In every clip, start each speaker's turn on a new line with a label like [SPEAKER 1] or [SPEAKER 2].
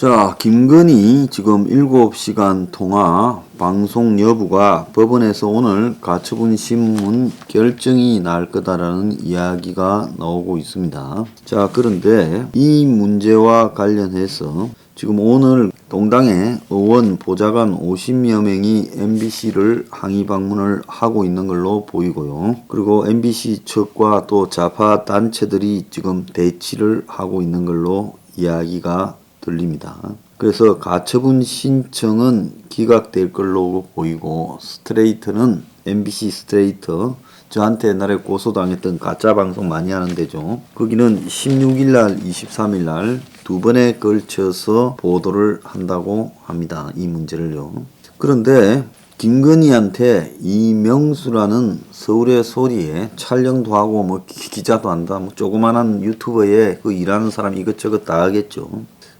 [SPEAKER 1] 자, 김건희 지금 7시간 통화 방송 여부가 법원에서 오늘 가처분 신문 결정이 날 거다라는 이야기가 나오고 있습니다. 자, 그런데 이 문제와 관련해서 지금 오늘 동당의 의원 보좌관 50여 명이 MBC를 항의 방문을 하고 있는 걸로 보이고요. 그리고 MBC 측과 또 좌파 단체들이 지금 대치를 하고 있는 걸로 이야기가 들립니다. 그래서 가처분 신청은 기각될 걸로 보이고, 스트레이트는 MBC 스트레이트, 저한테 옛날에 고소당했던 가짜 방송 많이 하는 데죠. 거기는 16일날 23일날 두 번에 걸쳐서 보도를 한다고 합니다. 이 문제를요. 그런데 김건희한테 이명수라는 서울의 소리에 촬영도 하고 뭐 기자도 한다, 뭐 조그만한 유튜버에 그 일하는 사람 이것저것 다 하겠죠.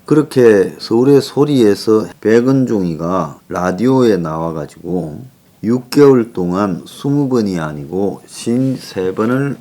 [SPEAKER 1] 그렇게 서울의 소리에서 백은종이가 라디오에 나와가지고 6개월 동안 20번이 아니고 53번을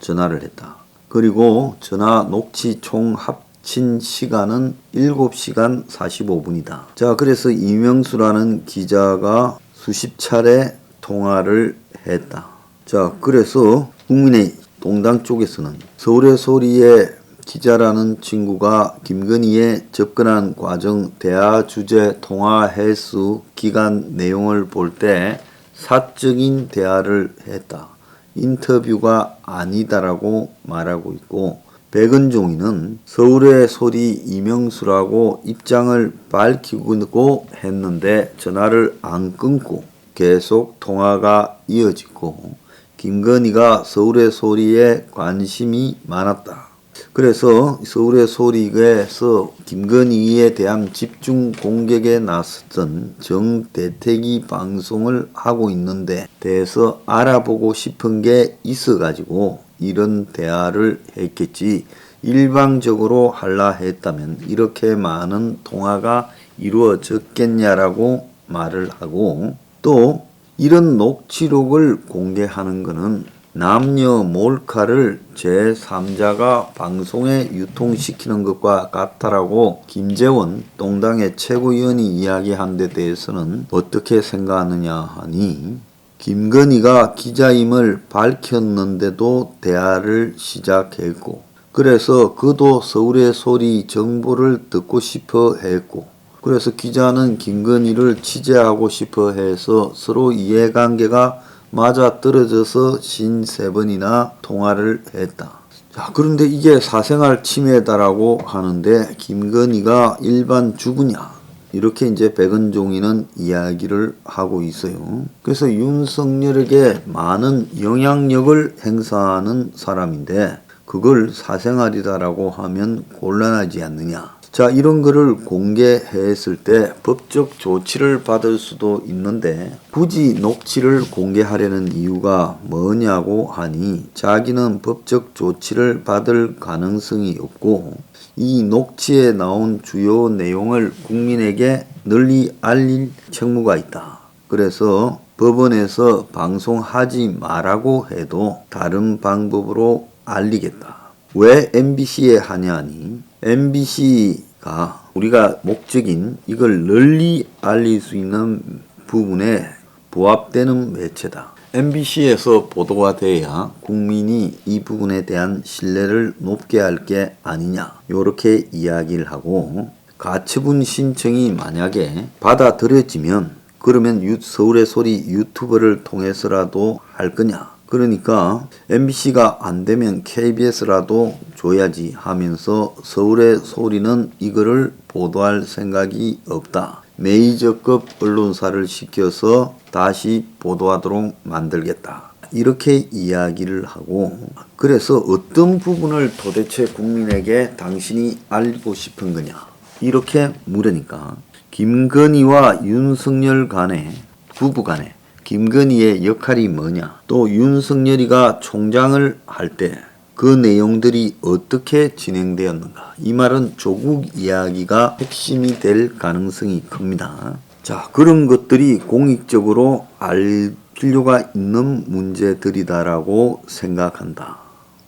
[SPEAKER 1] 전화를 했다. 그리고 전화 녹취 총 합친 시간은 7시간 45분이다. 자, 그래서 이명수라는 기자가 수십 차례 통화를 했다. 자, 그래서 국민의 동당 쪽에서는 서울의 소리에 기자라는 친구가 김건희에 접근한 과정, 대화 주제, 통화 횟수, 기간 내용을 볼 때 사적인 대화를 했다. 인터뷰가 아니다라고 말하고 있고, 백은종이는 서울의 소리 이명수라고 입장을 밝히고 했는데 전화를 안 끊고 계속 통화가 이어지고, 김건희가 서울의 소리에 관심이 많았다. 그래서 서울의 소리에서 김건희에 대한 집중 공격에 나섰던 정대택이 방송을 하고 있는데 대해서 알아보고 싶은 게 있어가지고 이런 대화를 했겠지, 일방적으로 하려 했다면 이렇게 많은 통화가 이루어졌겠냐라고 말을 하고, 또 이런 녹취록을 공개하는 것은 남녀 몰카를 제3자가 방송에 유통시키는 것과 같다라고 김재원 동당의 최고위원이 이야기한 데 대해서는 어떻게 생각하느냐 하니, 김건희가 기자임을 밝혔는데도 대화를 시작했고, 그래서 그도 서울의 소리 정보를 듣고 싶어 했고, 그래서 기자는 김건희를 취재하고 싶어 해서 서로 이해관계가 맞아 떨어져서 53번이나 통화를 했다. 자, 그런데 이게 사생활 침해다라고 하는데 김건희가 일반 주부냐, 이렇게 이제 백은종이는 이야기를 하고 있어요. 그래서 윤석열에게 많은 영향력을 행사하는 사람인데 그걸 사생활이다라고 하면 곤란하지 않느냐. 자, 이런 거를 공개했을 때 법적 조치를 받을 수도 있는데 굳이 녹취를 공개하려는 이유가 뭐냐고 하니, 자기는 법적 조치를 받을 가능성이 없고 이 녹취에 나온 주요 내용을 국민에게 널리 알릴 책무가 있다. 그래서 법원에서 방송하지 말라고 해도 다른 방법으로 알리겠다. 왜 MBC에 하냐니, MBC가 우리가 목적인 이걸 널리 알릴 수 있는 부분에 부합되는 매체다. MBC에서 보도가 돼야 국민이 이 부분에 대한 신뢰를 높게 할 게 아니냐, 요렇게 이야기를 하고, 가처분 신청이 만약에 받아들여지면 그러면 서울의 소리 유튜버를 통해서라도 할 거냐, 그러니까 MBC가 안 되면 KBS라도 줘야지 하면서 서울의 소리는 이거를 보도할 생각이 없다. 메이저급 언론사를 시켜서 다시 보도하도록 만들겠다. 이렇게 이야기를 하고, 그래서 어떤 부분을 도대체 국민에게 당신이 알리고 싶은 거냐, 이렇게 물으니까 김건희와 윤석열 간에, 부부 간에 김건희의 역할이 뭐냐, 또 윤석열이가 총장을 할 때 그 내용들이 어떻게 진행되었는가, 이 말은 조국 이야기가 핵심이 될 가능성이 큽니다. 자, 그런 것들이 공익적으로 알 필요가 있는 문제들이다라고 생각한다.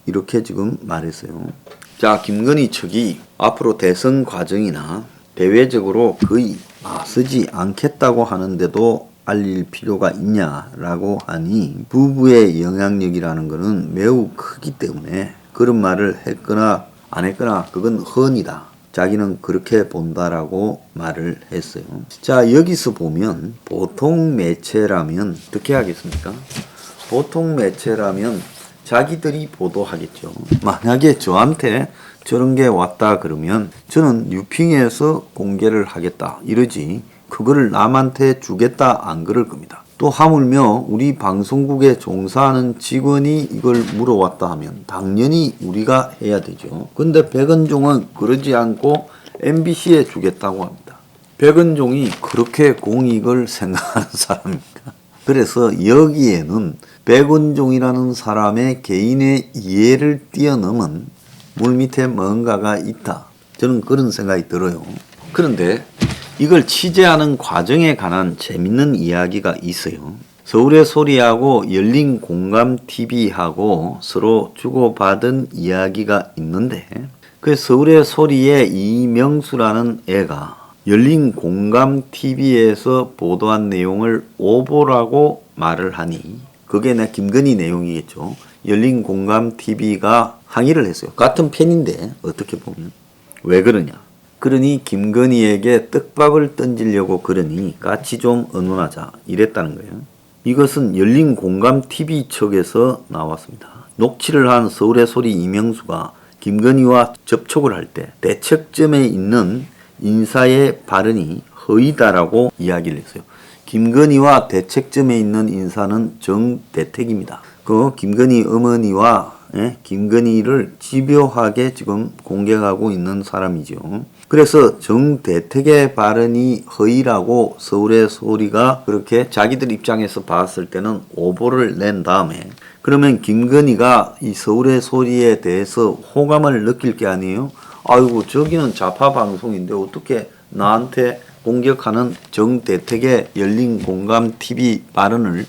[SPEAKER 1] 이렇게 지금 말했어요. 자, 김건희 측이 앞으로 대선 과정이나 대외적으로 거의 쓰지 않겠다고 하는데도 알릴 필요가 있냐라고 하니 부부의 영향력이라는 것은 매우 크기 때문에 그런 말을 했거나 안 했거나 그건 헌이다. 자기는 그렇게 본다라고 말을 했어요. 자, 여기서 보면 보통 매체라면 어떻게 하겠습니까? 보통 매체라면 자기들이 보도하겠죠. 만약에 저한테 저런 게 왔다 그러면 저는 뉴핑에서 공개를 하겠다 이러지 그거를 남한테 주겠다 안 그럴 겁니다. 또 하물며 우리 방송국에 종사하는 직원이 이걸 물어왔다 하면 당연히 우리가 해야 되죠. 근데 백은종은 그러지 않고 MBC에 주겠다고 합니다. 백은종이 그렇게 공익을 생각하는 사람입니까? 그래서 여기에는 백은종이라는 사람의 개인의 이해를 뛰어넘은 물밑에 뭔가가 있다. 저는 그런 생각이 들어요. 그런데 이걸 취재하는 과정에 관한 재밌는 이야기가 있어요. 서울의 소리하고 열린 공감 TV하고 서로 주고받은 이야기가 있는데 그 서울의 소리의 이명수라는 애가 열린 공감 TV에서 보도한 내용을 오보라고 말을 하니 그게 내 김건희 내용이겠죠. 열린 공감 TV가 항의를 했어요. 같은 편인데 어떻게 보면 왜 그러냐. 그러니 김건희에게 떡밥을 던지려고 그러니 같이 좀 의논하자 이랬다는 거예요. 이것은 열린 공감 TV 측에서 나왔습니다. 녹취를 한 서울의 소리 이명수가 김건희와 접촉을 할 때 대책점에 있는 인사의 발언이 허위다라고 이야기를 했어요. 김건희와 대책점에 있는 인사는 정대택입니다. 그 김건희 어머니와 김건희를 집요하게 지금 공격하고 있는 사람이죠. 그래서 정대택의 발언이 허위라고 서울의 소리가 그렇게 자기들 입장에서 봤을 때는 오보를 낸 다음에 그러면 김건희가 이 서울의 소리에 대해서 호감을 느낄 게 아니에요? 아이고 저기는 좌파 방송인데 어떻게 나한테 공격하는 정대택의 열린 공감 TV 발언을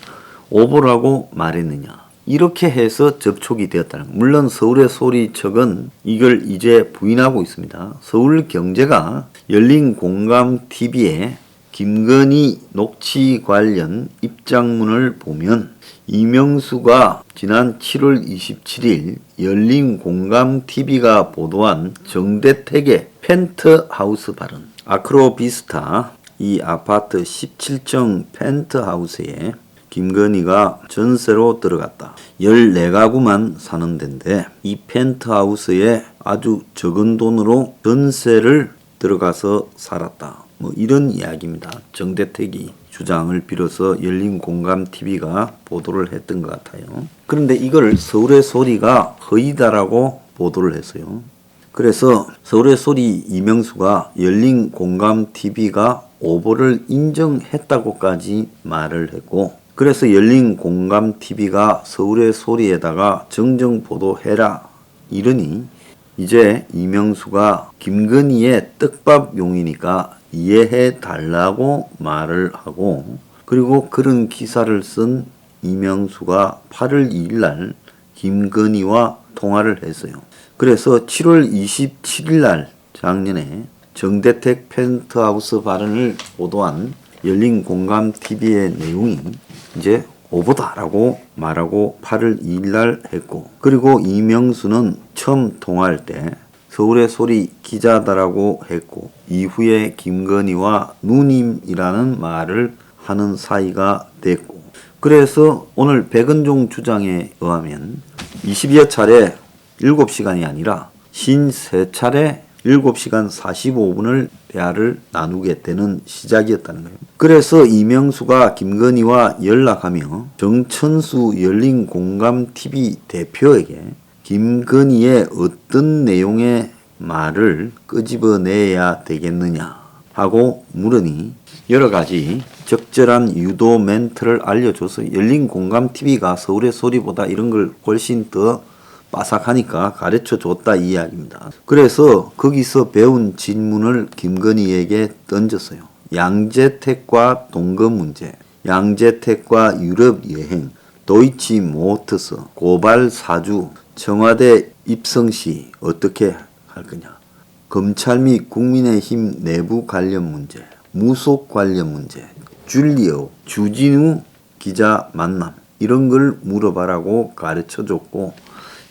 [SPEAKER 1] 오보라고 말했느냐. 이렇게 해서 접촉이 되었다는 거예요. 물론 서울의 소리 측은 이걸 이제 부인하고 있습니다. 서울경제가 열린 공감 TV에 김건희 녹취 관련 입장문을 보면 이명수가 지난 7월 27일 열린 공감 TV가 보도한 정대택의 펜트하우스 발언 아크로비스타 이 아파트 17층 펜트하우스에 김건희가 전세로 들어갔다. 14가구만 사는 데인데 이 펜트하우스에 아주 적은 돈으로 전세를 들어가서 살았다. 뭐 이런 이야기입니다. 정대택이 주장을 빌어서 열린 공감 TV가 보도를 했던 것 같아요. 그런데 이걸 서울의 소리가 허위다라고 보도를 했어요. 그래서 서울의 소리 이명수가 열린 공감 TV가 오보를 인정했다고까지 말을 했고 그래서 열린 공감 TV가 서울의 소리에다가 정정 보도해라 이러니 이제 이명수가 김건희의 떡밥용이니까 이해해 달라고 말을 하고 그리고 그런 기사를 쓴 이명수가 8월 2일 날 김건희와 통화를 했어요. 그래서 7월 27일 날 작년에 정대택 펜트하우스 발언을 보도한 열린 공감 TV의 내용이 이제 오보다라고 말하고 8월 2일 날 했고 그리고 이명수는 처음 통화할 때 서울의 소리 기자다라고 했고 이후에 김건희와 누님이라는 말을 하는 사이가 됐고 그래서 오늘 백은종 주장에 의하면 20여 차례 7시간이 아니라 53차례 7시간 45분을 대화를 나누게 되는 시작이었다는 거예요. 그래서 이명수가 김건희와 연락하며 정천수 열린 공감 TV 대표에게 김건희의 어떤 내용의 말을 끄집어내야 되겠느냐 하고 물으니 여러 가지 적절한 유도 멘트를 알려줘서 열린 공감 TV가 서울의 소리보다 이런 걸 훨씬 더 빠삭하니까 가르쳐 줬다 이 이야기입니다. 그래서 거기서 배운 질문을 김건희에게 던졌어요. 양재택과 동거 문제, 양재택과 유럽 여행, 도이치 모터스, 고발 사주, 청와대 입성 시 어떻게 할 거냐. 검찰 및 국민의힘 내부 관련 문제, 무속 관련 문제, 줄리오, 주진우 기자 만남 이런 걸 물어봐라고 가르쳐줬고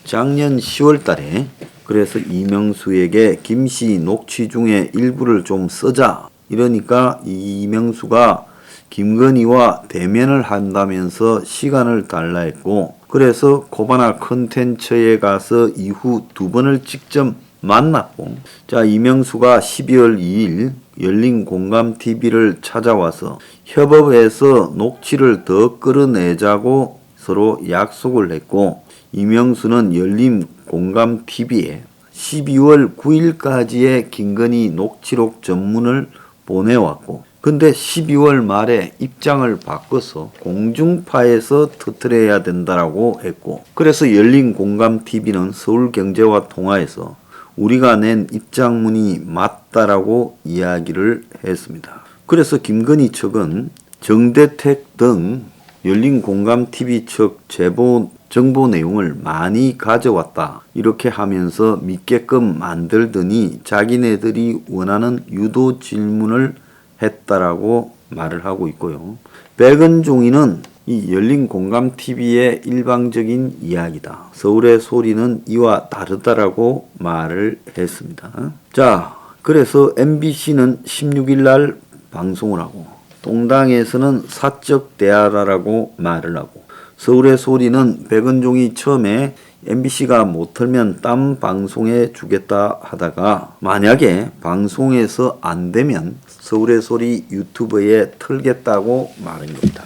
[SPEAKER 1] 작년 10월 달에 그래서 이명수에게 김씨 녹취 중에 일부를 좀 써자 이러니까 이명수가 김건희와 대면을 한다면서 시간을 달라 했고 그래서 코바나 컨텐츠에 가서 이후 2번을 직접 만났고 자 이명수가 12월 2일 열린 공감TV를 찾아와서 협업해서 녹취를 더 끌어내자고 서로 약속을 했고 이명수는 열린 공감TV에 12월 9일까지의 김건희 녹취록 전문을 보내왔고 근데 12월 말에 입장을 바꿔서 공중파에서 터뜨려야 된다라고 했고 그래서 열린 공감TV는 서울경제와 통화에서 우리가 낸 입장문이 맞다라고 이야기를 했습니다. 그래서 김건희 측은 정대택 등 열린 공감TV 측 제보 정보 내용을 많이 가져왔다. 이렇게 하면서 믿게끔 만들더니 자기네들이 원하는 유도 질문을 했다라고 말을 하고 있고요. 백은종이는 이 열린 공감TV의 일방적인 이야기다. 서울의 소리는 이와 다르다라고 말을 했습니다. 자, 그래서 MBC는 16일 날 방송을 하고 동당에서는 사적 대화라고 말을 하고 서울의 소리는 백은종이 처음에 MBC가 못 틀면 딴 방송에 주겠다 하다가 만약에 방송에서 안 되면 서울의 소리 유튜브에 틀겠다고 말한 겁니다.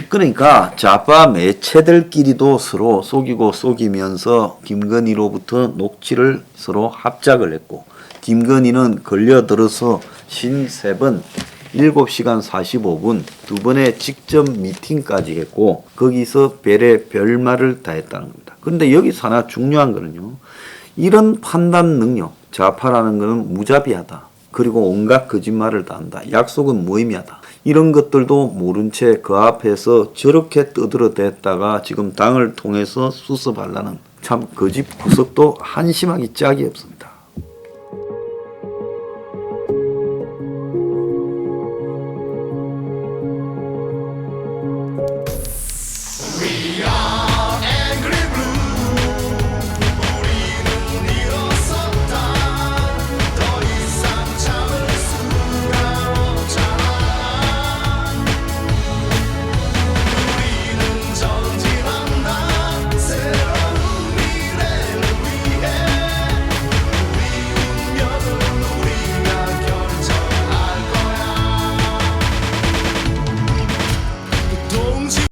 [SPEAKER 1] 그러니까 좌파 매체들끼리도 서로 속이고 속이면서 김건희로부터 녹취를 서로 합작을 했고 김건희는 걸려들어서 53번 7시간 45분 2번의 직접 미팅까지 했고 거기서 별의 별말을 다 했다는 겁니다. 그런데 여기서 하나 중요한 거는요. 이런 판단 능력, 좌파라는 것은 무자비하다. 그리고 온갖 거짓말을 다 한다. 약속은 무의미하다. 이런 것들도 모른 채 그 앞에서 저렇게 떠들어댔다가 지금 당을 통해서 수습하려는 참 거짓 구석도 한심하기 짝이 없습니다.